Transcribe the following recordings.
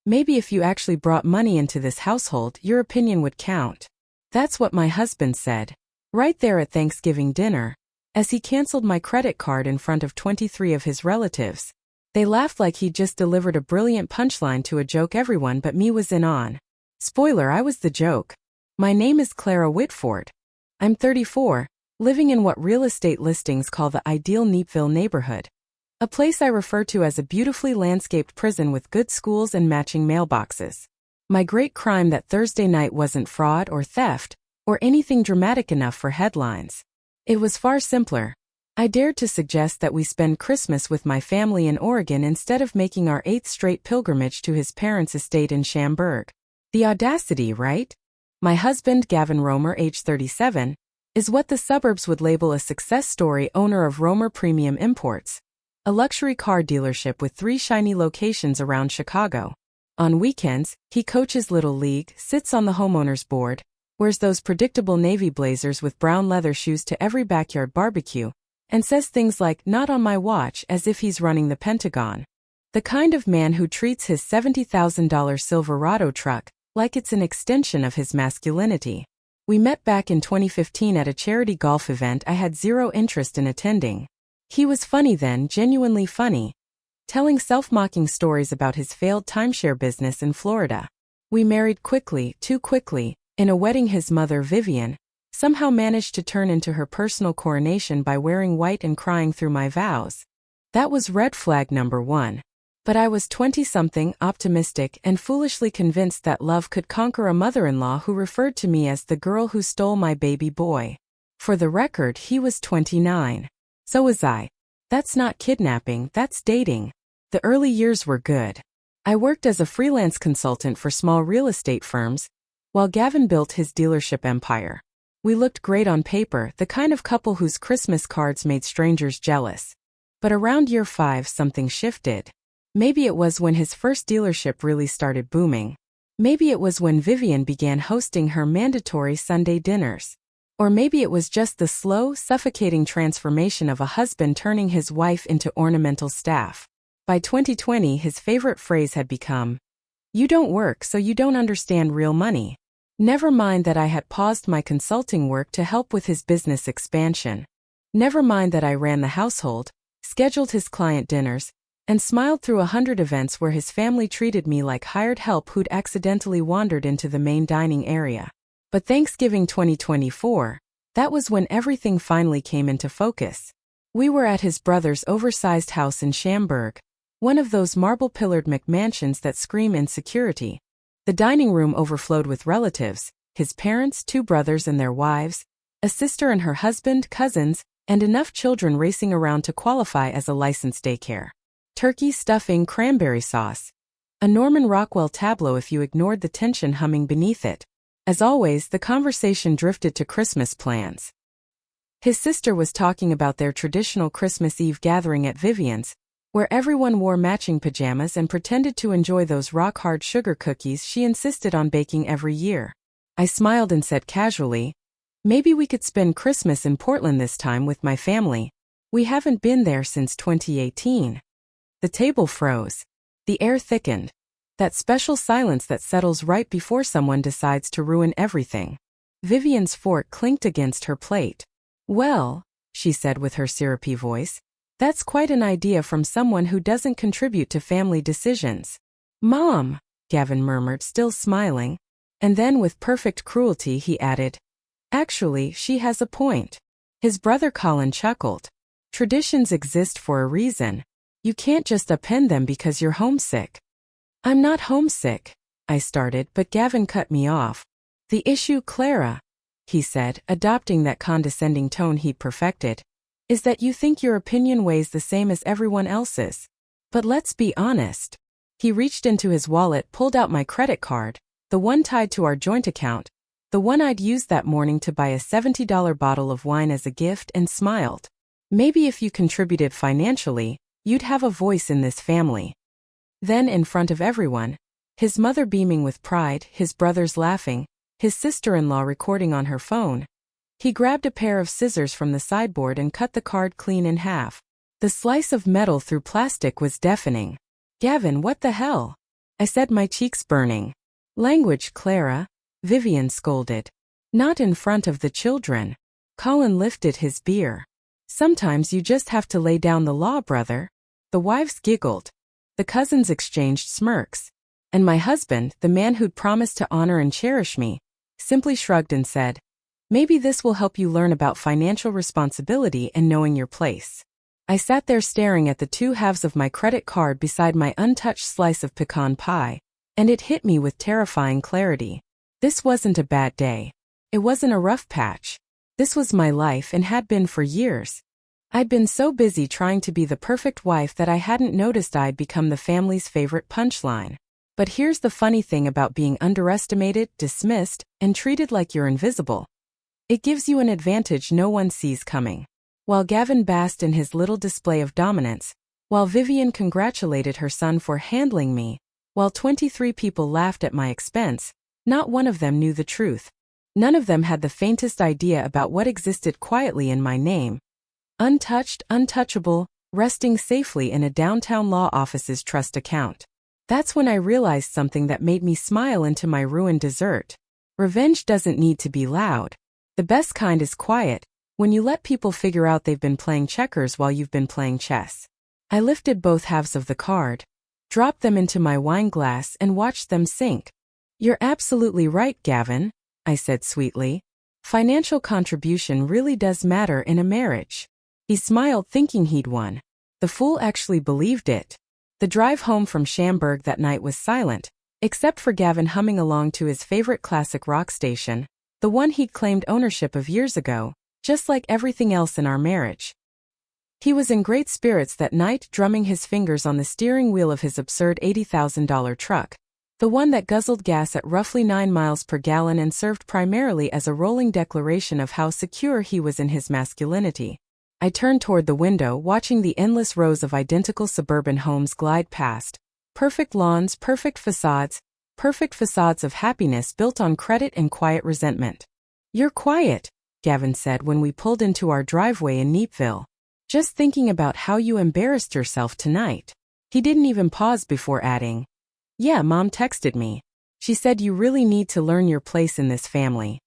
Maybe if you actually brought money into this household, your opinion would count. That's what my husband said. Right there at Thanksgiving dinner, as he canceled my credit card in front of 23 of his relatives. They laughed like he'd just delivered a brilliant punchline to a joke everyone but me was in on. Spoiler, I was the joke. My name is Clara Whitford. I'm 34, living in what real estate listings call the ideal Neepville neighborhood. A place I refer to as a beautifully landscaped prison with good schools and matching mailboxes. My great crime that Thursday night wasn't fraud or theft, or anything dramatic enough for headlines. It was far simpler. I dared to suggest that we spend Christmas with my family in Oregon instead of making our 8th straight pilgrimage to his parents' estate in Schaumburg. The audacity, right? My husband, Gavin Romer, age 37, is what the suburbs would label a success story, owner of Romer Premium Imports, a luxury car dealership with 3 shiny locations around Chicago. On weekends, he coaches Little League, sits on the homeowner's board, wears those predictable navy blazers with brown leather shoes to every backyard barbecue, and says things like, "Not on my watch," as if he's running the Pentagon. The kind of man who treats his $70,000 Silverado truck like it's an extension of his masculinity. We met back in 2015 at a charity golf event I had zero interest in attending. He was funny then, genuinely funny, telling self-mocking stories about his failed timeshare business in Florida. We married quickly, too quickly. In a wedding his mother, Vivian, somehow managed to turn into her personal coronation by wearing white and crying through my vows. That was red flag number 1. But I was 20-something, optimistic, and foolishly convinced that love could conquer a mother-in-law who referred to me as the girl who stole my baby boy. For the record, he was 29. So was I. That's not kidnapping, that's dating. The early years were good. I worked as a freelance consultant for small real estate firms, while Gavin built his dealership empire. We looked great on paper, the kind of couple whose Christmas cards made strangers jealous. But around year 5 something shifted. Maybe it was when his first dealership really started booming. Maybe it was when Vivian began hosting her mandatory Sunday dinners. Or maybe it was just the slow, suffocating transformation of a husband turning his wife into ornamental staff. By 2020 his favorite phrase had become, "You don't work so you don't understand real money." Never mind that I had paused my consulting work to help with his business expansion. Never mind that I ran the household, scheduled his client dinners, and smiled through 100 events where his family treated me like hired help who'd accidentally wandered into the main dining area. But Thanksgiving 2024, that was when everything finally came into focus. We were at his brother's oversized house in Schaumburg, one of those marble-pillared McMansions that scream insecurity. The dining room overflowed with relatives, his parents, 2 brothers and their wives, a sister and her husband, cousins, and enough children racing around to qualify as a licensed daycare. Turkey, stuffing, cranberry sauce. A Norman Rockwell tableau if you ignored the tension humming beneath it. As always, the conversation drifted to Christmas plans. His sister was talking about their traditional Christmas Eve gathering at Vivian's, where everyone wore matching pajamas and pretended to enjoy those rock-hard sugar cookies she insisted on baking every year. I smiled and said casually, "Maybe we could spend Christmas in Portland this time with my family. We haven't been there since 2018. The table froze. The air thickened. That special silence that settles right before someone decides to ruin everything. Vivian's fork clinked against her plate. "Well," she said with her syrupy voice, "that's quite an idea from someone who doesn't contribute to family decisions." "Mom," Gavin murmured, still smiling. And then with perfect cruelty he added, "Actually, she has a point." His brother Colin chuckled. "Traditions exist for a reason. You can't just append them because you're homesick." "I'm not homesick," I started, but Gavin cut me off. "The issue, Clara," he said, adopting that condescending tone he'd perfected, "is that you think your opinion weighs the same as everyone else's. But let's be honest." He reached into his wallet, pulled out my credit card, the one tied to our joint account, the one I'd used that morning to buy a $70 bottle of wine as a gift, and smiled. "Maybe if you contributed financially, you'd have a voice in this family." Then in front of everyone, his mother beaming with pride, his brothers laughing, his sister-in-law recording on her phone, he grabbed a pair of scissors from the sideboard and cut the card clean in half. The slice of metal through plastic was deafening. "Gavin, what the hell?" I said, my cheeks burning. Language, Clara, Vivian scolded. Not in front of the children. Colin lifted his beer. Sometimes you just have to lay down the law, brother. The wives giggled. The cousins exchanged smirks. And my husband, the man who'd promised to honor and cherish me, simply shrugged and said, maybe this will help you learn about financial responsibility and knowing your place. I sat there staring at the two halves of my credit card beside my untouched slice of pecan pie, and it hit me with terrifying clarity. This wasn't a bad day. It wasn't a rough patch. This was my life and had been for years. I'd been so busy trying to be the perfect wife that I hadn't noticed I'd become the family's favorite punchline. But here's the funny thing about being underestimated, dismissed, and treated like you're invisible. It gives you an advantage no one sees coming. While Gavin basked in his little display of dominance, while Vivian congratulated her son for handling me, while 23 people laughed at my expense, not one of them knew the truth. None of them had the faintest idea about what existed quietly in my name. Untouched, untouchable, resting safely in a downtown law office's trust account. That's when I realized something that made me smile into my ruined dessert. Revenge doesn't need to be loud. The best kind is quiet, when you let people figure out they've been playing checkers while you've been playing chess. I lifted both halves of the card, dropped them into my wine glass and watched them sink. You're absolutely right, Gavin, I said sweetly. Financial contribution really does matter in a marriage. He smiled, thinking he'd won. The fool actually believed it. The drive home from Shamburg that night was silent, except for Gavin humming along to his favorite classic rock station, the one he'd claimed ownership of years ago, just like everything else in our marriage. He was in great spirits that night, drumming his fingers on the steering wheel of his absurd $80,000 truck, the one that guzzled gas at roughly 9 miles per gallon and served primarily as a rolling declaration of how secure he was in his masculinity. I turned toward the window, watching the endless rows of identical suburban homes glide past. Perfect lawns, perfect facades of happiness built on credit and quiet resentment. You're quiet, Gavin said when we pulled into our driveway in Neepville. Just thinking about how you embarrassed yourself tonight. He didn't even pause before adding, yeah, Mom texted me. She said you really need to learn your place in this family.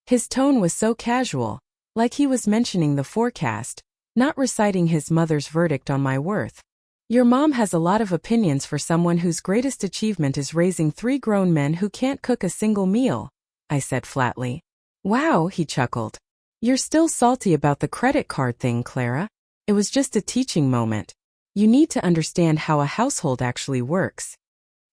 His tone was so casual, like he was mentioning the forecast, not reciting his mother's verdict on my worth. Your mom has a lot of opinions for someone whose greatest achievement is raising 3 grown men who can't cook a single meal, I said flatly. Wow, he chuckled. You're still salty about the credit card thing, Clara. It was just a teaching moment. You need to understand how a household actually works.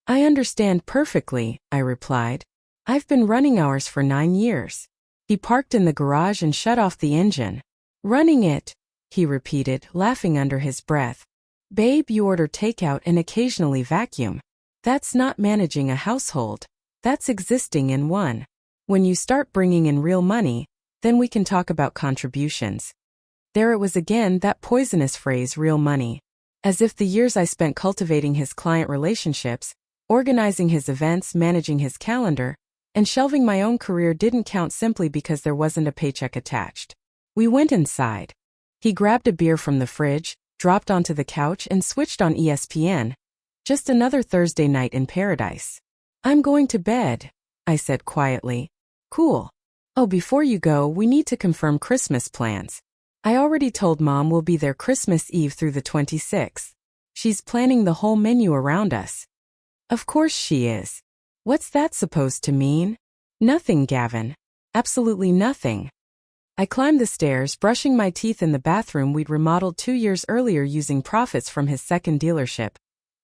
I understand perfectly, I replied. I've been running ours for 9 years. He parked in the garage and shut off the engine. Running it, he repeated, laughing under his breath. Babe, you order takeout and occasionally vacuum. That's not managing a household. That's existing in one. When you start bringing in real money, then we can talk about contributions. There it was again, that poisonous phrase, real money. As if the years I spent cultivating his client relationships, organizing his events, managing his calendar, and shelving my own career didn't count simply because there wasn't a paycheck attached. We went inside. He grabbed a beer from the fridge, dropped onto the couch and switched on ESPN. Just another Thursday night in paradise. I'm going to bed, I said quietly. Cool. Oh, before you go, we need to confirm Christmas plans. I already told Mom we'll be there Christmas Eve through the 26th. She's planning the whole menu around us. Of course she is. What's that supposed to mean? Nothing, Gavin. Absolutely nothing. I climbed the stairs, brushing my teeth in the bathroom we'd remodeled 2 years earlier using profits from his second dealership,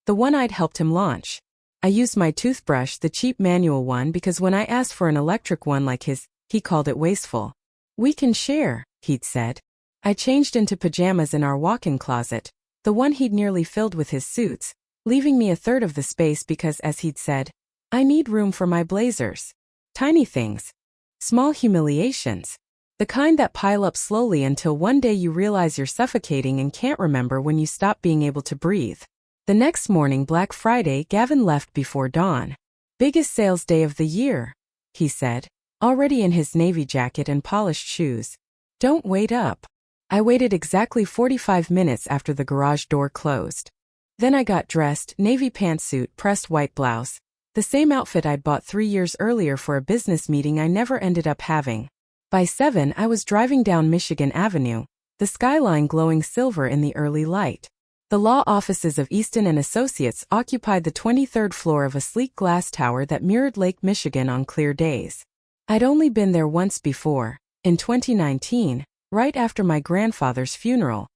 the one I'd helped him launch. I used my toothbrush, the cheap manual one, because when I asked for an electric one like his, he called it wasteful. We can share, he'd said. I changed into pajamas in our walk-in closet, the one he'd nearly filled with his suits, leaving me a third of the space because, as he'd said, I need room for my blazers. Tiny things. Small humiliations. The kind that pile up slowly until one day you realize you're suffocating and can't remember when you stop being able to breathe. The next morning, Black Friday, Gavin left before dawn. Biggest sales day of the year, he said, already in his navy jacket and polished shoes. Don't wait up. I waited exactly 45 minutes after the garage door closed. Then I got dressed, navy pantsuit, pressed white blouse. The same outfit I'd bought 3 years earlier for a business meeting I never ended up having. By 7, I was driving down Michigan Avenue, the skyline glowing silver in the early light. The law offices of Easton and Associates occupied the 23rd floor of a sleek glass tower that mirrored Lake Michigan on clear days. I'd only been there once before, in 2019, right after my grandfather's funeral.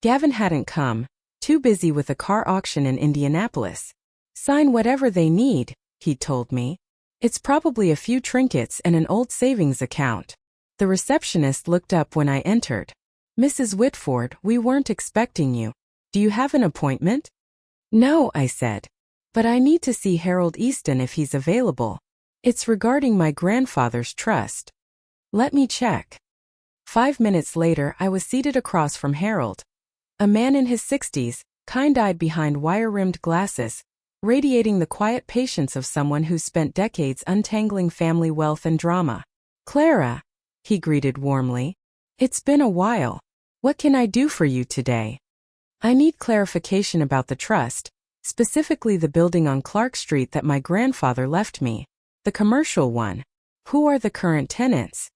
Gavin hadn't come, too busy with a car auction in Indianapolis. Sign whatever they need, he'd told me. It's probably a few trinkets and an old savings account. The receptionist looked up when I entered. Mrs. Whitford, we weren't expecting you. Do you have an appointment? No, I said. But I need to see Harold Easton if he's available. It's regarding my grandfather's trust. Let me check. 5 minutes later, I was seated across from Harold. A man in his 60s, kind-eyed behind wire-rimmed glasses, radiating the quiet patience of someone who's spent decades untangling family wealth and drama. Clara, he greeted warmly. It's been a while. What can I do for you today? I need clarification about the trust, specifically the building on Clark Street that my grandfather left me. The commercial one. Who are the current tenants?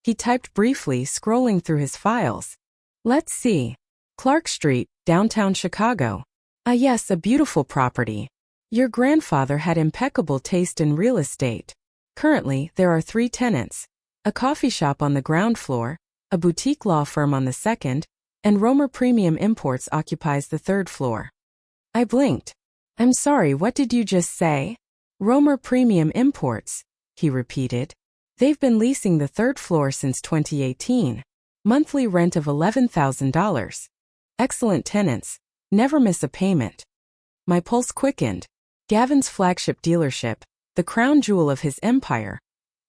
He typed briefly, scrolling through his files. Let's see. Clark Street, downtown Chicago. Ah yes, a beautiful property. Your grandfather had impeccable taste in real estate. Currently, there are 3 tenants. A coffee shop on the ground floor, a boutique law firm on the second, and Romer Premium Imports occupies the 3rd floor. I blinked. I'm sorry, what did you just say? Romer Premium Imports, he repeated. They've been leasing the 3rd floor since 2018. Monthly rent of $11,000. Excellent tenants. Never miss a payment. My pulse quickened. Gavin's flagship dealership, the crown jewel of his empire,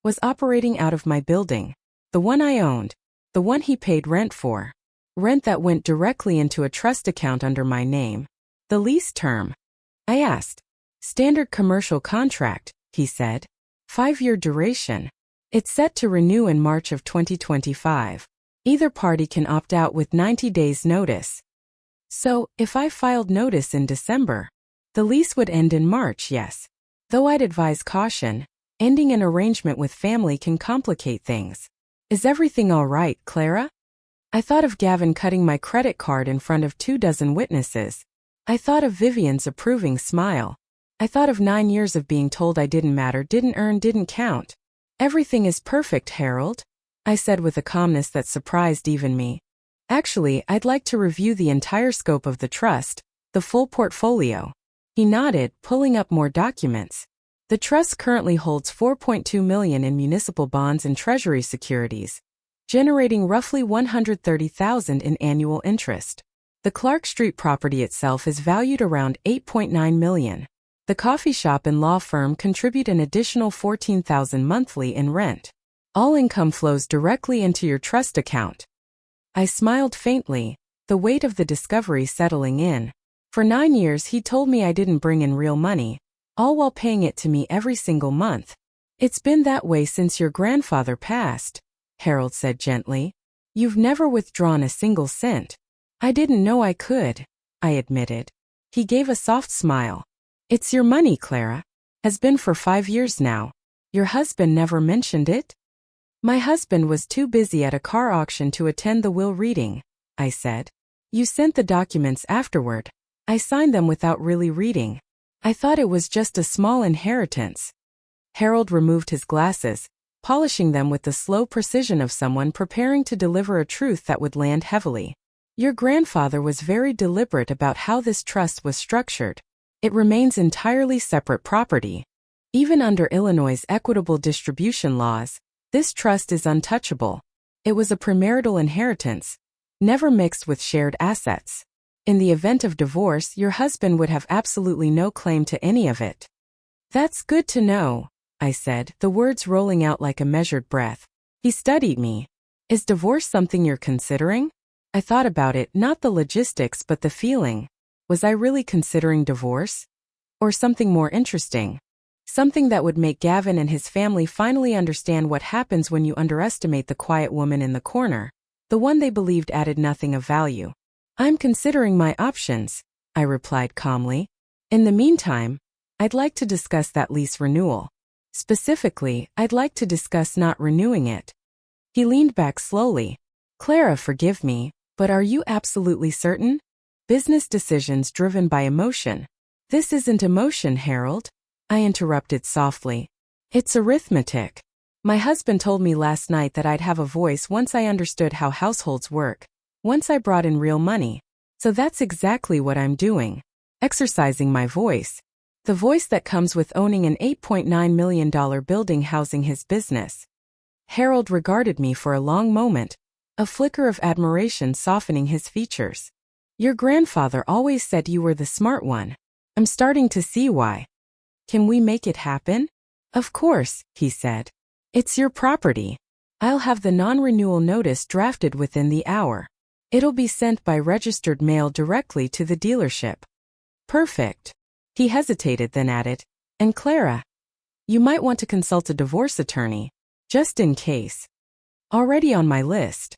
was operating out of my building. The one I owned. The one he paid rent for. Rent that went directly into a trust account under my name. The lease term? I asked. Standard commercial contract, he said. 5-year duration. It's set to renew in March of 2025. Either party can opt out with 90 days notice. So, if I filed notice in December, the lease would end in March, yes. Though I'd advise caution, ending an arrangement with family can complicate things. Is everything all right, Clara? I thought of Gavin cutting my credit card in front of 24 witnesses. I thought of Vivian's approving smile. I thought of 9 years of being told I didn't matter, didn't earn, didn't count. Everything is perfect, Harold, I said with a calmness that surprised even me. Actually, I'd like to review the entire scope of the trust, the full portfolio. He nodded, pulling up more documents. The trust currently holds $4.2 million in municipal bonds and treasury securities, generating roughly $130,000 in annual interest. The Clark Street property itself is valued around $8.9 million. The coffee shop and law firm contribute an additional $14,000 monthly in rent. All income flows directly into your trust account. I smiled faintly, the weight of the discovery settling in. For 9 years he told me I didn't bring in real money, all while paying it to me every single month. It's been that way since your grandfather passed, Harold said gently. You've never withdrawn a single cent. I didn't know I could, I admitted. He gave a soft smile. It's your money, Clara. Has been for 5 years now. Your husband never mentioned it? My husband was too busy at a car auction to attend the will reading, I said. You sent the documents afterward. I signed them without really reading. I thought it was just a small inheritance. Harold removed his glasses, polishing them with the slow precision of someone preparing to deliver a truth that would land heavily. Your grandfather was very deliberate about how this trust was structured. It remains entirely separate property. Even under Illinois' equitable distribution laws, this trust is untouchable. It was a premarital inheritance, never mixed with shared assets. In the event of divorce, your husband would have absolutely no claim to any of it. That's good to know, I said, the words rolling out like a measured breath. He studied me. Is divorce something you're considering? I thought about it, not the logistics but the feeling. Was I really considering divorce? Or something more interesting? Something that would make Gavin and his family finally understand what happens when you underestimate the quiet woman in the corner, the one they believed added nothing of value. I'm considering my options, I replied calmly. In the meantime, I'd like to discuss that lease renewal. Specifically, I'd like to discuss not renewing it. He leaned back slowly. Clara, forgive me, but are you absolutely certain? Business decisions driven by emotion. This isn't emotion, Harold, I interrupted softly. It's arithmetic. My husband told me last night that I'd have a voice once I understood how households work, once I brought in real money. So that's exactly what I'm doing. Exercising my voice. The voice that comes with owning an $8.9 million building housing his business. Harold regarded me for a long moment, a flicker of admiration softening his features. Your grandfather always said you were the smart one. I'm starting to see why. Can we make it happen? Of course, he said. It's your property. I'll have the non-renewal notice drafted within the hour. It'll be sent by registered mail directly to the dealership. Perfect. He hesitated, then added, and Clara, you might want to consult a divorce attorney, just in case. Already on my list.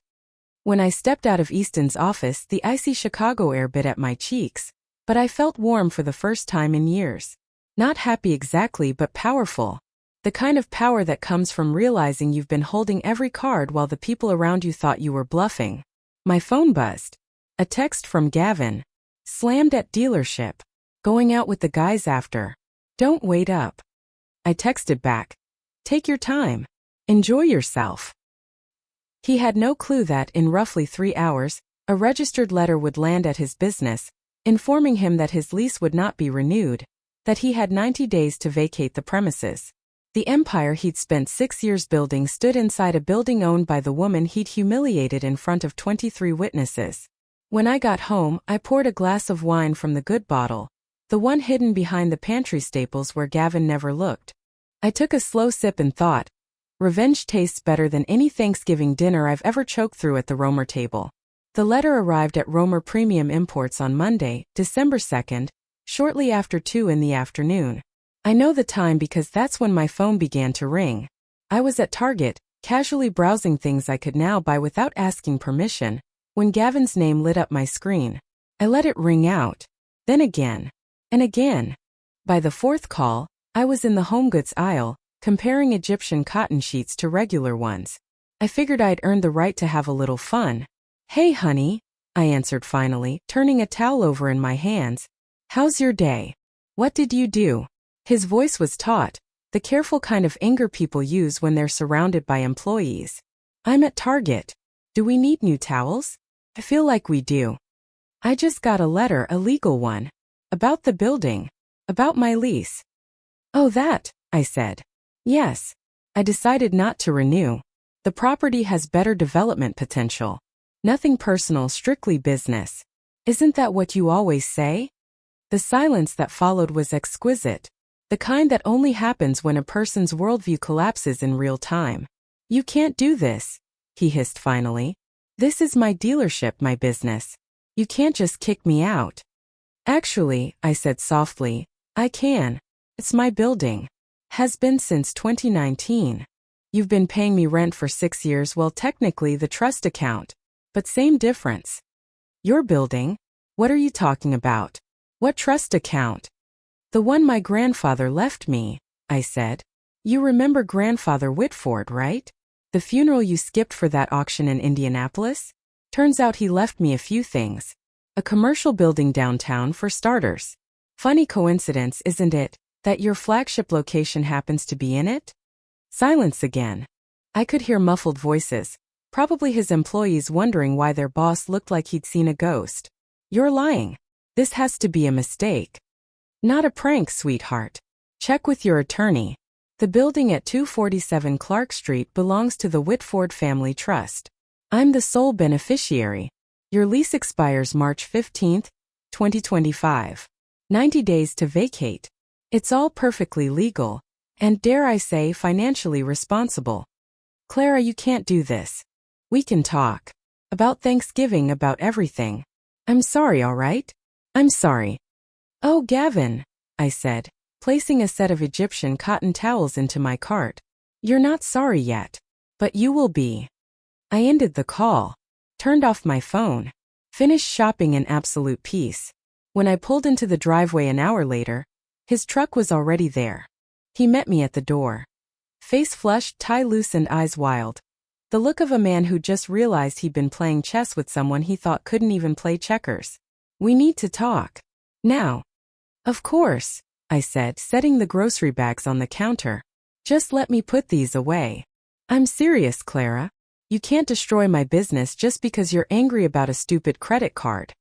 When I stepped out of Easton's office, the icy Chicago air bit at my cheeks, but I felt warm for the first time in years. Not happy exactly, but powerful. The kind of power that comes from realizing you've been holding every card while the people around you thought you were bluffing. My phone buzzed. A text from Gavin. Slammed at dealership. Going out with the guys after. Don't wait up. I texted back. Take your time. Enjoy yourself. He had no clue that, in roughly 3 hours, a registered letter would land at his business, informing him that his lease would not be renewed, that he had 90 days to vacate the premises. The empire he'd spent 6 years building stood inside a building owned by the woman he'd humiliated in front of 23 witnesses. When I got home, I poured a glass of wine from the good bottle, the one hidden behind the pantry staples where Gavin never looked. I took a slow sip and thought, revenge tastes better than any Thanksgiving dinner I've ever choked through at the Romer table. The letter arrived at Romer Premium Imports on Monday, December 2nd, shortly after 2 in the afternoon. I know the time because that's when my phone began to ring. I was at Target, casually browsing things I could now buy without asking permission, when Gavin's name lit up my screen. I let it ring out. Then again. And again. By the fourth call, I was in the home goods aisle, comparing Egyptian cotton sheets to regular ones. I figured I'd earned the right to have a little fun. Hey honey, I answered finally, turning a towel over in my hands. How's your day? What did you do? His voice was taut, the careful kind of anger people use when they're surrounded by employees. I'm at Target. Do we need new towels? I feel like we do. I just got a letter, a legal one. About the building. About my lease. Oh, that, I said. Yes. I decided not to renew. The property has better development potential. Nothing personal, strictly business. Isn't that what you always say? The silence that followed was exquisite. The kind that only happens when a person's worldview collapses in real time. You can't do this, he hissed finally. This is my dealership, my business. You can't just kick me out. Actually, I said softly, I can. It's my building. Has been since 2019. You've been paying me rent for 6 years, well, technically the trust account. But same difference. Your building? What are you talking about? What trust account? The one my grandfather left me, I said. You remember Grandfather Whitford, right? The funeral you skipped for that auction in Indianapolis? Turns out he left me a few things. A commercial building downtown for starters. Funny coincidence, isn't it, that your flagship location happens to be in it? Silence again. I could hear muffled voices, probably his employees wondering why their boss looked like he'd seen a ghost. You're lying. This has to be a mistake. Not a prank, sweetheart. Check with your attorney. The building at 247 Clark Street belongs to the Whitford Family Trust. I'm the sole beneficiary. Your lease expires March 15, 2025. 90 days to vacate. It's all perfectly legal, and dare I say financially responsible. Clara, you can't do this. We can talk. About Thanksgiving, about everything. I'm sorry, all right? I'm sorry. Oh, Gavin, I said, placing a set of Egyptian cotton towels into my cart. You're not sorry yet. But you will be. I ended the call. Turned off my phone. Finished shopping in absolute peace. When I pulled into the driveway an hour later, his truck was already there. He met me at the door. Face flushed, tie loose and eyes wild. The look of a man who just realized he'd been playing chess with someone he thought couldn't even play checkers. "We need to talk. Now." "Of course," I said, setting the grocery bags on the counter. "Just let me put these away." "I'm serious, Clara. You can't destroy my business just because you're angry about a stupid credit card."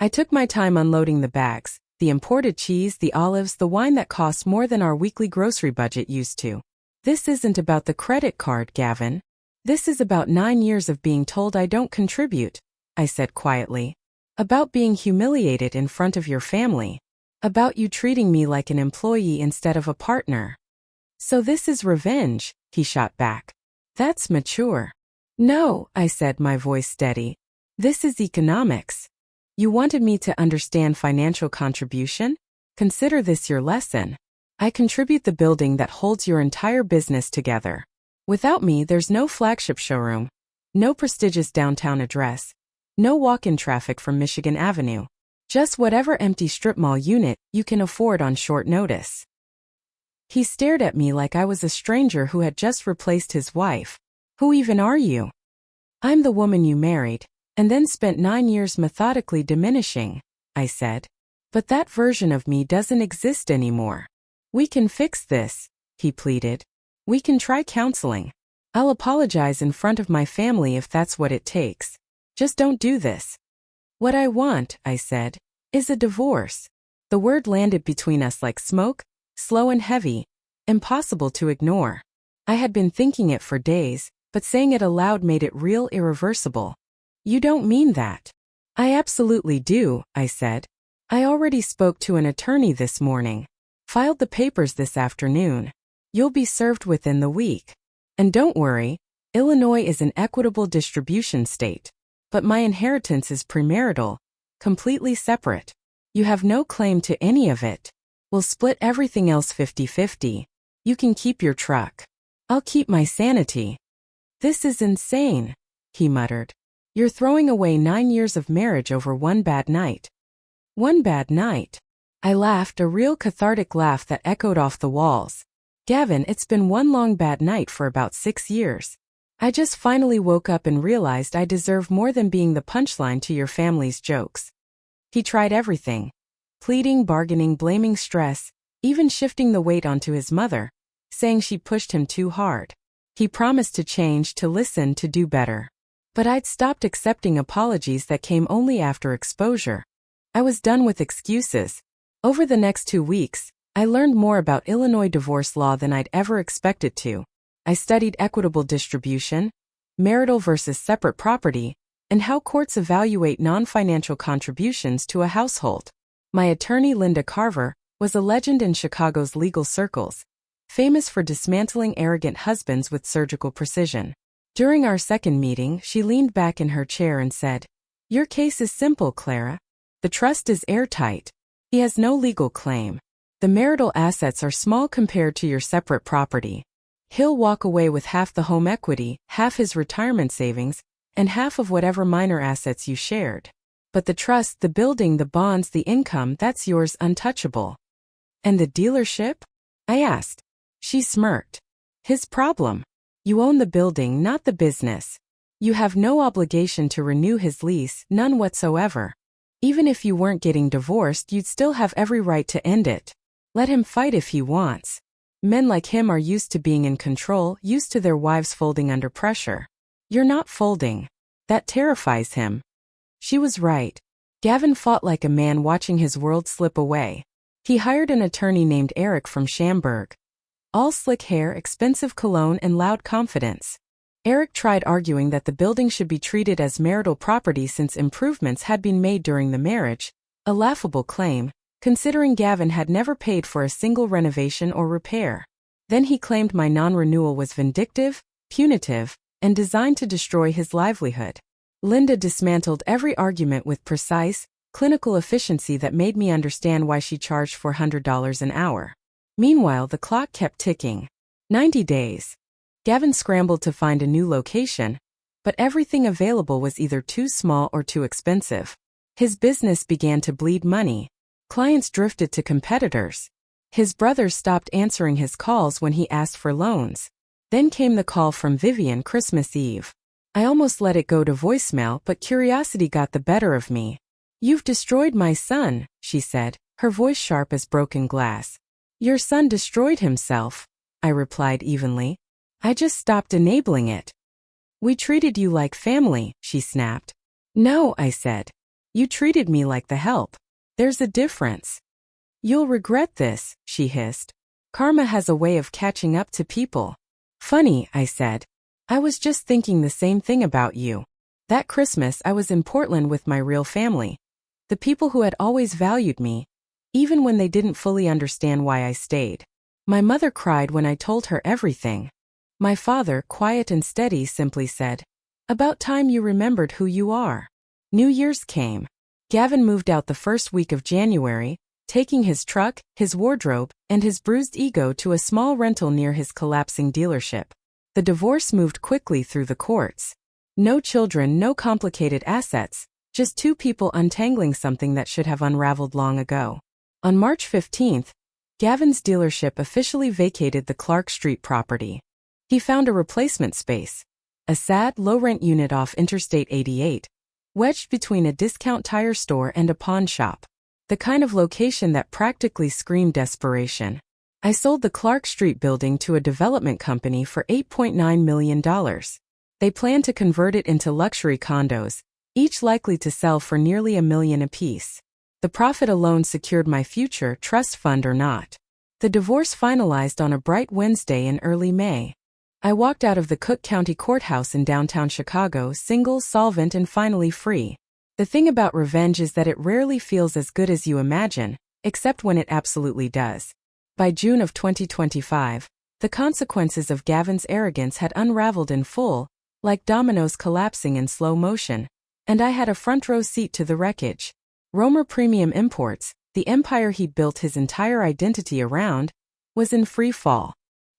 I took my time unloading the bags, the imported cheese, the olives, the wine that costs more than our weekly grocery budget used to. "This isn't about the credit card, Gavin. This is about 9 years of being told I don't contribute," I said quietly. "About being humiliated in front of your family. About you treating me like an employee instead of a partner." "So this is revenge," he shot back. "That's mature." "No," I said, my voice steady. "This is economics. You wanted me to understand financial contribution? Consider this your lesson. I contribute the building that holds your entire business together. Without me, there's no flagship showroom, no prestigious downtown address, no walk-in traffic from Michigan Avenue. Just whatever empty strip mall unit you can afford on short notice." He stared at me like I was a stranger who had just replaced his wife. "Who even are you?" "I'm the woman you married, and then spent 9 years methodically diminishing," I said. "But that version of me doesn't exist anymore." "We can fix this," he pleaded. "We can try counseling. I'll apologize in front of my family if that's what it takes. Just don't do this." "What I want," I said, "is a divorce." The word landed between us like smoke, slow and heavy, impossible to ignore. I had been thinking it for days, but saying it aloud made it real, irreversible. "You don't mean that." "I absolutely do," I said. "I already spoke to an attorney this morning. Filed the papers this afternoon. You'll be served within the week. And don't worry, Illinois is an equitable distribution state. But my inheritance is premarital, completely separate. You have no claim to any of it. We'll split everything else 50-50. You can keep your truck. I'll keep my sanity." "This is insane," he muttered. "You're throwing away 9 years of marriage over one bad night." "One bad night?" I laughed, a real cathartic laugh that echoed off the walls. "Gavin, it's been one long bad night for about 6 years. I just finally woke up and realized I deserve more than being the punchline to your family's jokes." He tried everything. Pleading, bargaining, blaming stress, even shifting the weight onto his mother, saying she pushed him too hard. He promised to change, to listen, to do better. But I'd stopped accepting apologies that came only after exposure. I was done with excuses. Over the next 2 weeks, I learned more about Illinois divorce law than I'd ever expected to. I studied equitable distribution, marital versus separate property, and how courts evaluate non-financial contributions to a household. My attorney, Linda Carver, was a legend in Chicago's legal circles, famous for dismantling arrogant husbands with surgical precision. During our second meeting, she leaned back in her chair and said, "Your case is simple, Clara. The trust is airtight. He has no legal claim. The marital assets are small compared to your separate property. He'll walk away with half the home equity, half his retirement savings, and half of whatever minor assets you shared. But the trust, the building, the bonds, the income, that's yours untouchable." "And the dealership?" I asked. She smirked. "His problem. You own the building, not the business. You have no obligation to renew his lease, none whatsoever. Even if you weren't getting divorced, you'd still have every right to end it. Let him fight if he wants. Men like him are used to being in control, used to their wives folding under pressure. You're not folding. That terrifies him." She was right. Gavin fought like a man watching his world slip away. He hired an attorney named Eric from Schaumburg. All slick hair, expensive cologne, and loud confidence. Eric tried arguing that the building should be treated as marital property since improvements had been made during the marriage, a laughable claim, considering Gavin had never paid for a single renovation or repair. Then he claimed my non-renewal was vindictive, punitive, and designed to destroy his livelihood. Linda dismantled every argument with precise, clinical efficiency that made me understand why she charged $400 an hour. Meanwhile, the clock kept ticking. 90 days. Gavin scrambled to find a new location, but everything available was either too small or too expensive. His business began to bleed money. Clients drifted to competitors. His brothers stopped answering his calls when he asked for loans. Then came the call from Vivian Christmas Eve. I almost let it go to voicemail, but curiosity got the better of me. "You've destroyed my son," she said, her voice sharp as broken glass. "Your son destroyed himself," I replied evenly. "I just stopped enabling it." "We treated you like family," she snapped. "No," I said. "You treated me like the help. There's a difference." "You'll regret this," she hissed. "Karma has a way of catching up to people." "Funny," I said. "I was just thinking the same thing about you. That Christmas I was in Portland with my real family. The people who had always valued me, even when they didn't fully understand why I stayed. My mother cried when I told her everything. My father, quiet and steady, simply said, 'About time you remembered who you are.' New Year's came. Gavin moved out the first week of January, taking his truck, his wardrobe, and his bruised ego to a small rental near his collapsing dealership. The divorce moved quickly through the courts. No children, no complicated assets, just two people untangling something that should have unraveled long ago. On March 15th, Gavin's dealership officially vacated the Clark Street property. He found a replacement space, a sad, low-rent unit off Interstate 88, wedged between a discount tire store and a pawn shop. The kind of location that practically screamed desperation. I sold the Clark Street building to a development company for $8.9 million. They plan to convert it into luxury condos, each likely to sell for nearly $1 million apiece. The profit alone secured my future, trust fund or not. The divorce finalized on a bright Wednesday in early May. I walked out of the Cook County Courthouse in downtown Chicago, single, solvent, and finally free. The thing about revenge is that it rarely feels as good as you imagine, except when it absolutely does. By June of 2025, the consequences of Gavin's arrogance had unraveled in full, like dominoes collapsing in slow motion, and I had a front row seat to the wreckage. Romer Premium Imports, the empire he built his entire identity around, was in free fall.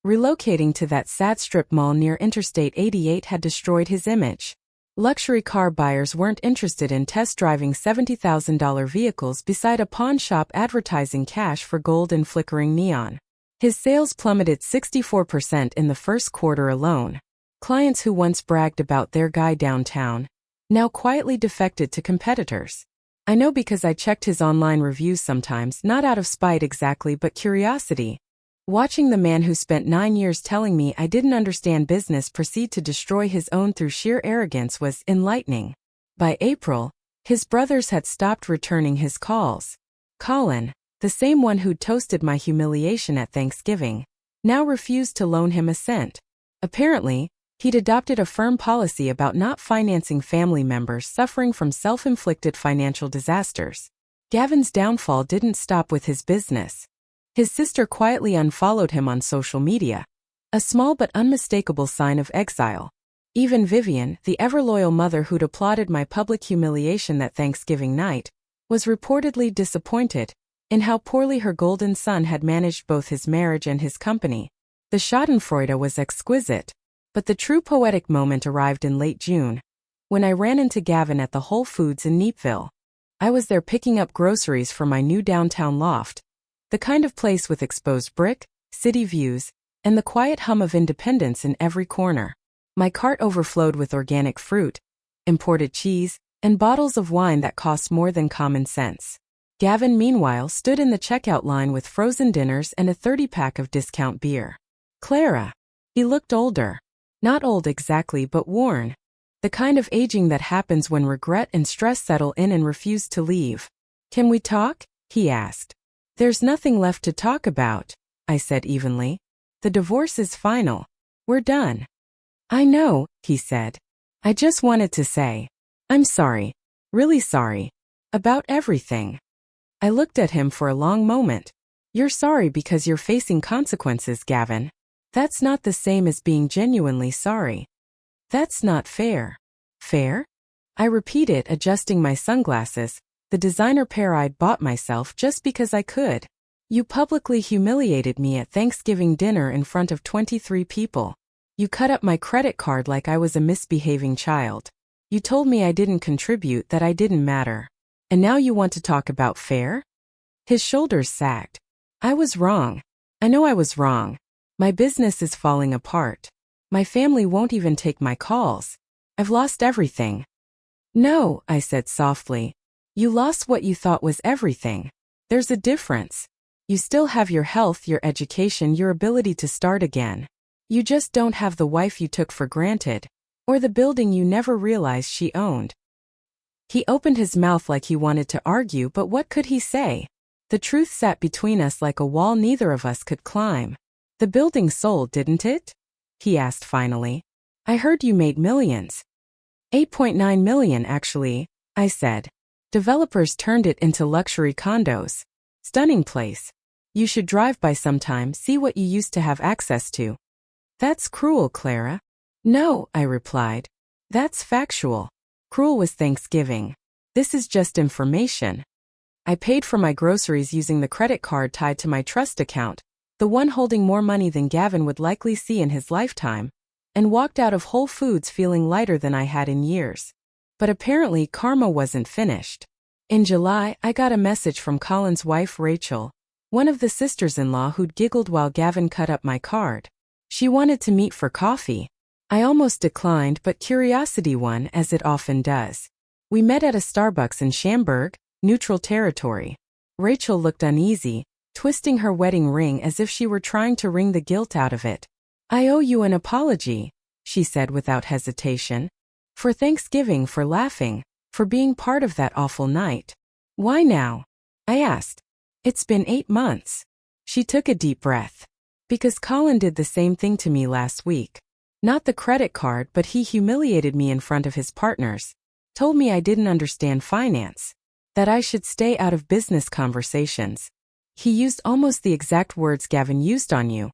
Relocating to that sad strip mall near Interstate 88 had destroyed his image. Luxury car buyers weren't interested in test-driving $70,000 vehicles beside a pawn shop advertising cash for gold and flickering neon. His sales plummeted 64% in the first quarter alone. Clients who once bragged about their guy downtown now quietly defected to competitors. I know because I checked his online reviews sometimes, not out of spite exactly but curiosity. Watching the man who spent 9 years telling me I didn't understand business proceed to destroy his own through sheer arrogance was enlightening. By April, his brothers had stopped returning his calls. Colin, the same one who'd toasted my humiliation at Thanksgiving, now refused to loan him a cent. Apparently, he'd adopted a firm policy about not financing family members suffering from self-inflicted financial disasters. Gavin's downfall didn't stop with his business. His sister quietly unfollowed him on social media, a small but unmistakable sign of exile. Even Vivian, the ever-loyal mother who'd applauded my public humiliation that Thanksgiving night, was reportedly disappointed in how poorly her golden son had managed both his marriage and his company. The schadenfreude was exquisite, but the true poetic moment arrived in late June, when I ran into Gavin at the Whole Foods in Neepville. I was there picking up groceries for my new downtown loft, the kind of place with exposed brick, city views, and the quiet hum of independence in every corner. My cart overflowed with organic fruit, imported cheese, and bottles of wine that cost more than common sense. Gavin, meanwhile, stood in the checkout line with frozen dinners and a 30-pack of discount beer. Clara. He looked older. Not old exactly, but worn. The kind of aging that happens when regret and stress settle in and refuse to leave. "Can we talk?" he asked. "There's nothing left to talk about," I said evenly. "The divorce is final. We're done." "I know," he said. "I just wanted to say, I'm sorry, really sorry, about everything." I looked at him for a long moment. "You're sorry because you're facing consequences, Gavin. That's not the same as being genuinely sorry. That's not fair." "Fair?" I repeated, adjusting my sunglasses, the designer pair I'd bought myself just because I could. "You publicly humiliated me at Thanksgiving dinner in front of 23 people. You cut up my credit card like I was a misbehaving child. You told me I didn't contribute, that I didn't matter. And now you want to talk about fair? His shoulders sagged. I was wrong. I know I was wrong. My business is falling apart. My family won't even take my calls. I've lost everything. No, I said softly. You lost what you thought was everything. There's a difference. You still have your health, your education, your ability to start again. You just don't have the wife you took for granted, or the building you never realized she owned. He opened his mouth like he wanted to argue, but what could he say? The truth sat between us like a wall neither of us could climb. The building sold, didn't it? He asked finally. I heard you made millions. 8.9 million actually, I said. Developers turned it into luxury condos. Stunning place. You should drive by sometime, see what you used to have access to. That's cruel, Clara. No, I replied. That's factual. Cruel was Thanksgiving. This is just information. I paid for my groceries using the credit card tied to my trust account, the one holding more money than Gavin would likely see in his lifetime, and walked out of Whole Foods feeling lighter than I had in years. But apparently karma wasn't finished. In July, I got a message from Colin's wife Rachel, one of the sisters-in-law who'd giggled while Gavin cut up my card. She wanted to meet for coffee. I almost declined, but curiosity won, as it often does. We met at a Starbucks in Schaumburg, neutral territory. Rachel looked uneasy, twisting her wedding ring as if she were trying to wring the guilt out of it. I owe you an apology, she said without hesitation. For Thanksgiving, for laughing, for being part of that awful night. Why now? I asked. It's been 8 months. She took a deep breath. Because Colin did the same thing to me last week. Not the credit card, but he humiliated me in front of his partners. Told me I didn't understand finance. That I should stay out of business conversations. He used almost the exact words Gavin used on you.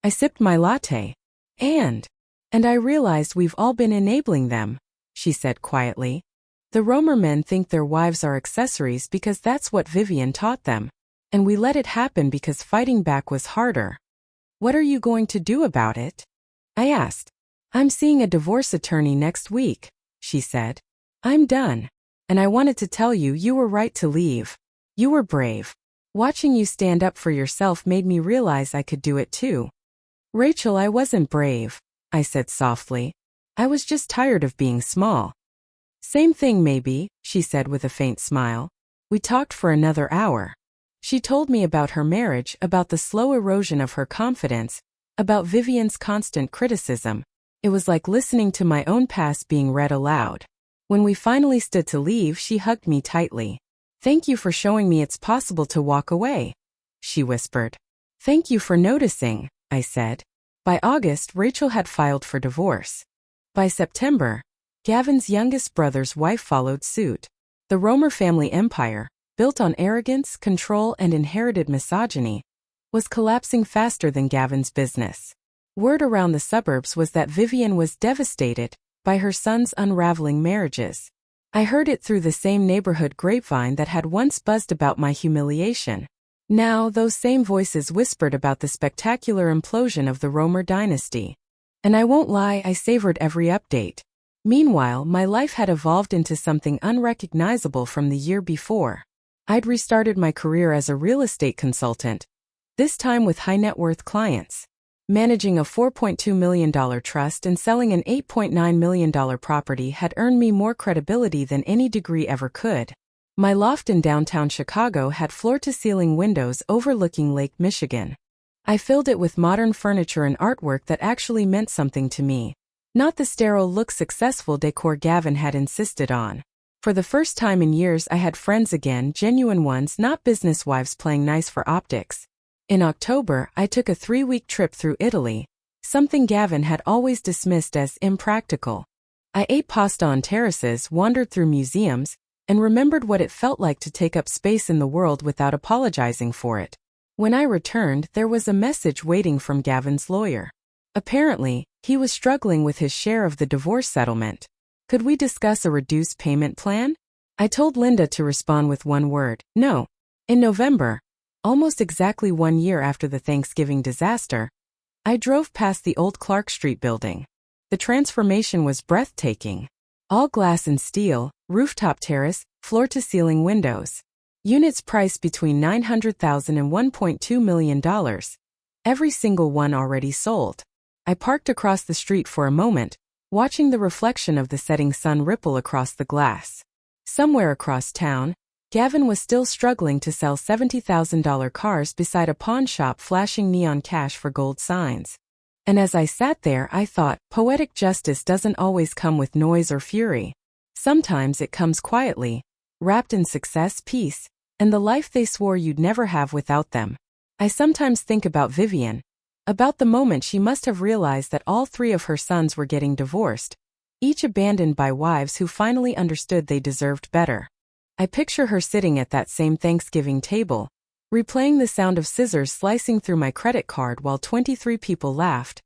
I sipped my latte. And I realized we've all been enabling them, she said quietly. The Romer men think their wives are accessories because that's what Vivian taught them. And we let it happen because fighting back was harder. What are you going to do about it? I asked. I'm seeing a divorce attorney next week, she said. I'm done. And I wanted to tell you you were right to leave. You were brave. Watching you stand up for yourself made me realize I could do it too. Rachel, I wasn't brave, I said softly. I was just tired of being small. Same thing maybe, she said with a faint smile. We talked for another hour. She told me about her marriage, about the slow erosion of her confidence, about Vivian's constant criticism. It was like listening to my own past being read aloud. When we finally stood to leave, she hugged me tightly. Thank you for showing me it's possible to walk away, she whispered. Thank you for noticing, I said. By August, Rachel had filed for divorce. By September, Gavin's youngest brother's wife followed suit. The Romer family empire, built on arrogance, control, and inherited misogyny, was collapsing faster than Gavin's business. Word around the suburbs was that Vivian was devastated by her son's unraveling marriages. I heard it through the same neighborhood grapevine that had once buzzed about my humiliation. Now, those same voices whispered about the spectacular implosion of the Romer dynasty. And I won't lie, I savored every update. Meanwhile, my life had evolved into something unrecognizable from the year before. I'd restarted my career as a real estate consultant, this time with high-net-worth clients. Managing a $4.2 million trust and selling an $8.9 million property had earned me more credibility than any degree ever could. My loft in downtown Chicago had floor-to-ceiling windows overlooking Lake Michigan. I filled it with modern furniture and artwork that actually meant something to me, not the sterile look successful decor Gavin had insisted on. For the first time in years, I had friends again, genuine ones, not business wives playing nice for optics. In October, I took a 3-week trip through Italy, something Gavin had always dismissed as impractical. I ate pasta on terraces, wandered through museums, and remembered what it felt like to take up space in the world without apologizing for it. When I returned, there was a message waiting from Gavin's lawyer. Apparently, he was struggling with his share of the divorce settlement. Could we discuss a reduced payment plan? I told Linda to respond with one word, no. In November, almost exactly 1 year after the Thanksgiving disaster, I drove past the old Clark Street building. The transformation was breathtaking. All glass and steel, rooftop terrace, floor-to-ceiling windows. Units priced between $900,000 and $1.2 million. Every single one already sold. I parked across the street for a moment, watching the reflection of the setting sun ripple across the glass. Somewhere across town, Gavin was still struggling to sell $70,000 cars beside a pawn shop flashing neon cash for gold signs. And as I sat there, I thought, poetic justice doesn't always come with noise or fury. Sometimes it comes quietly, wrapped in success, peace, and the life they swore you'd never have without them. I sometimes think about Vivian, about the moment she must have realized that all three of her sons were getting divorced, each abandoned by wives who finally understood they deserved better. I picture her sitting at that same Thanksgiving table, replaying the sound of scissors slicing through my credit card while 23 people laughed,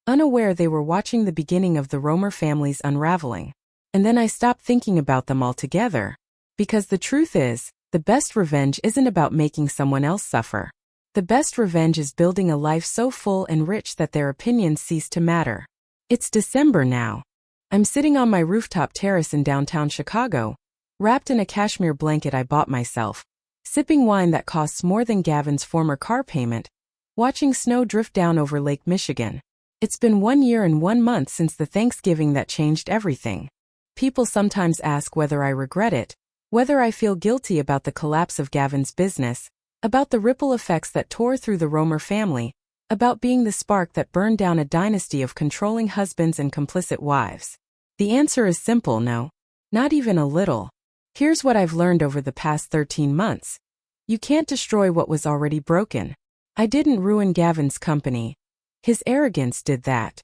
unaware they were watching the beginning of the Romer family's unraveling. And then I stopped thinking about them altogether. Because the truth is, the best revenge isn't about making someone else suffer. The best revenge is building a life so full and rich that their opinions cease to matter. It's December now. I'm sitting on my rooftop terrace in downtown Chicago, wrapped in a cashmere blanket I bought myself, sipping wine that costs more than Gavin's former car payment, watching snow drift down over Lake Michigan. It's been 1 year and 1 month since the Thanksgiving that changed everything. People sometimes ask whether I regret it, whether I feel guilty about the collapse of Gavin's business, about the ripple effects that tore through the Romer family, about being the spark that burned down a dynasty of controlling husbands and complicit wives. The answer is simple: no. Not even a little. Here's what I've learned over the past 13 months. You can't destroy what was already broken. I didn't ruin Gavin's company. His arrogance did that.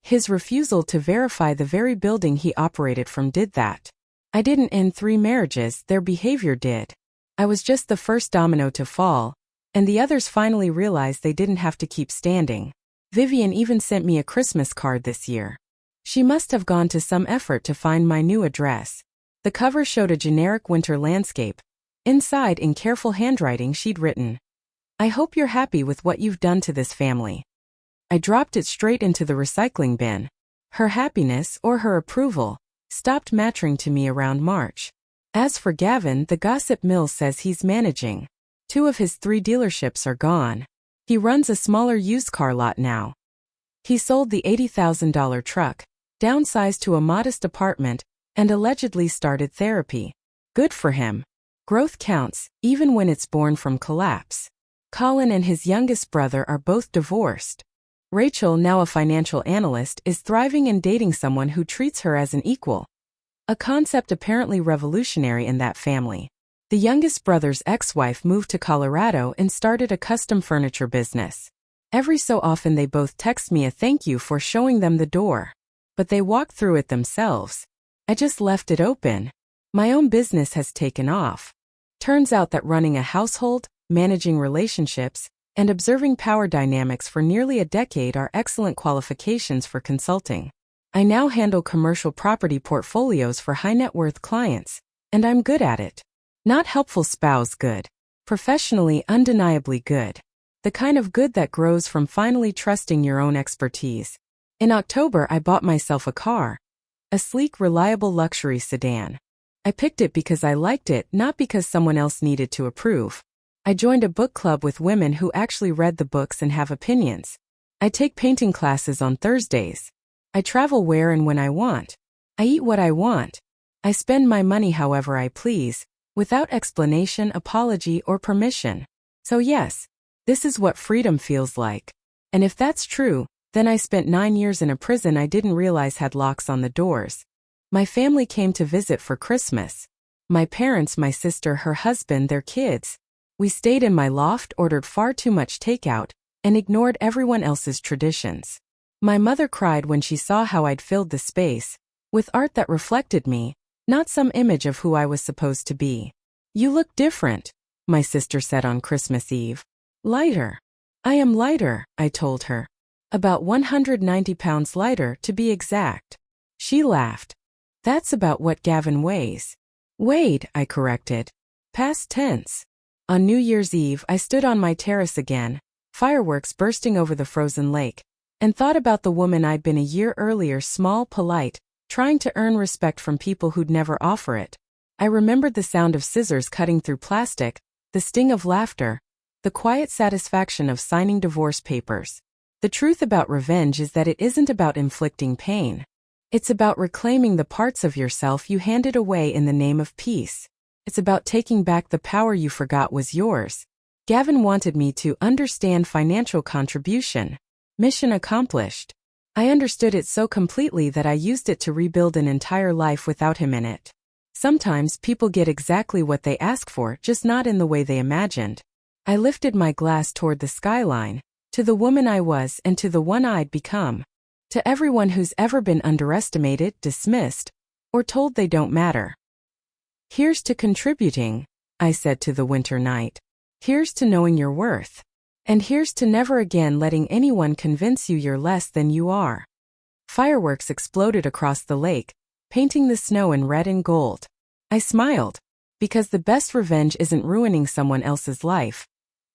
His refusal to verify the very building he operated from did that. I didn't end 3 marriages, their behavior did. I was just the first domino to fall, and the others finally realized they didn't have to keep standing. Vivian even sent me a Christmas card this year. She must have gone to some effort to find my new address. The cover showed a generic winter landscape. Inside, in careful handwriting, she'd written, "I hope you're happy with what you've done to this family." I dropped it straight into the recycling bin. Her happiness, or her approval, stopped mattering to me around March. As for Gavin, the gossip mill says he's managing. 2 of his 3 dealerships are gone. He runs a smaller used car lot now. He sold the $80,000 truck, downsized to a modest apartment, and allegedly started therapy. Good for him. Growth counts, even when it's born from collapse. Colin and his youngest brother are both divorced. Rachel, now a financial analyst, is thriving and dating someone who treats her as an equal. A concept apparently revolutionary in that family. The youngest brother's ex-wife moved to Colorado and started a custom furniture business. Every so often they both text me a thank you for showing them the door. But they walked through it themselves. I just left it open. My own business has taken off. Turns out that running a household, managing relationships, and observing power dynamics for nearly a decade are excellent qualifications for consulting. I now handle commercial property portfolios for high-net-worth clients, and I'm good at it. Not helpful spouse good. Professionally, undeniably good. The kind of good that grows from finally trusting your own expertise. In October, I bought myself a car. A sleek, reliable luxury sedan. I picked it because I liked it, not because someone else needed to approve. I joined a book club with women who actually read the books and have opinions. I take painting classes on Thursdays. I travel where and when I want. I eat what I want. I spend my money however I please, without explanation, apology, or permission. So yes, this is what freedom feels like. And if that's true, then I spent 9 years in a prison I didn't realize had locks on the doors. My family came to visit for Christmas. My parents, my sister, her husband, their kids. We stayed in my loft, ordered far too much takeout, and ignored everyone else's traditions. My mother cried when she saw how I'd filled the space, with art that reflected me, not some image of who I was supposed to be. "You look different," my sister said on Christmas Eve. "Lighter." "I am lighter," I told her. "About 190 pounds lighter, to be exact." She laughed. "That's about what Gavin weighs." "Weighed," I corrected. Past tense. On New Year's Eve, I stood on my terrace again, fireworks bursting over the frozen lake, and thought about the woman I'd been a year earlier, small, polite, trying to earn respect from people who'd never offer it. I remembered the sound of scissors cutting through plastic, the sting of laughter, the quiet satisfaction of signing divorce papers. The truth about revenge is that it isn't about inflicting pain. It's about reclaiming the parts of yourself you handed away in the name of peace. It's about taking back the power you forgot was yours. Gavin wanted me to understand financial contribution. Mission accomplished. I understood it so completely that I used it to rebuild an entire life without him in it. Sometimes people get exactly what they ask for, just not in the way they imagined. I lifted my glass toward the skyline, to the woman I was and to the one I'd become. To everyone who's ever been underestimated, dismissed, or told they don't matter. Here's to contributing, I said to the winter night. Here's to knowing your worth. And here's to never again letting anyone convince you you're less than you are. Fireworks exploded across the lake, painting the snow in red and gold. I smiled, because the best revenge isn't ruining someone else's life.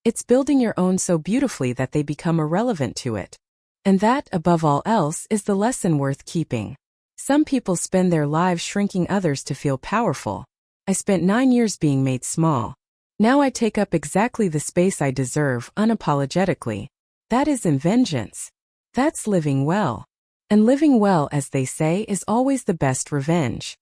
It's building your own so beautifully that they become irrelevant to it. And that, above all else, is the lesson worth keeping. Some people spend their lives shrinking others to feel powerful. I spent 9 years being made small. Now I take up exactly the space I deserve, unapologetically. That isn't vengeance. That's living well. And living well, as they say, is always the best revenge.